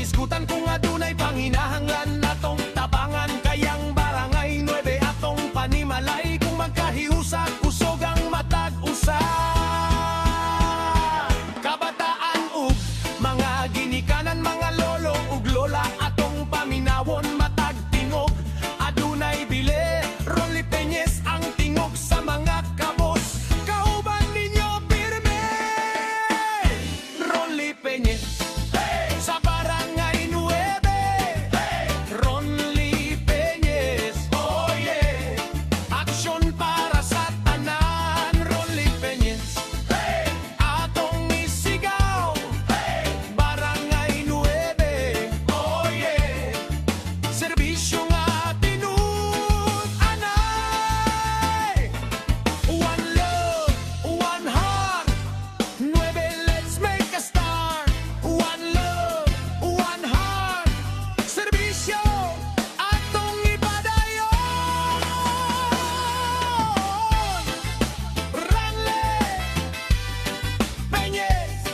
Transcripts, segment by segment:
Isgutan kung adunay panginahanglan atong tabangan, kayang barangay 9 atong panimalay kung magkahiusa kusog ang matag usa. Kabataan ug mga ginikanan, mga lolo ug lola atong paminawon matag tingog. Adunay bile, Ronly Peñez ang tingog sa mga kabos. Kauban ninyo pirme, Ronly Peñez. Sa barangay 9, Ronly Peñez, oh yeah. Aksyon para sa tanan, Ronly Peñez. Atong isigaw, barangay 9, oh yeah. Serbisyo nga tinud-anay. One love, one heart, 9, let's make a start. One love, one heart, serbisyo atong ipadayon. Ronly Peñez,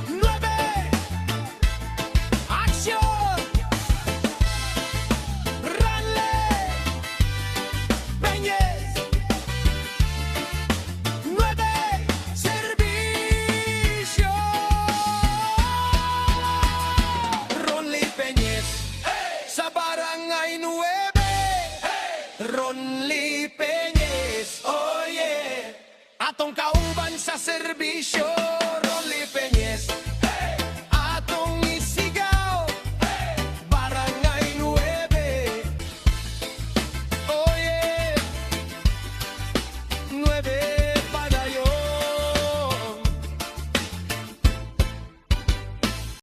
9, aksyon. Ronly Peñez, 9, serbisyo. Ronly Peñez, sa barangay 9, Ronly Peñez, oh yeah. Atong kauban sa serbisyo, Ronly Peñez.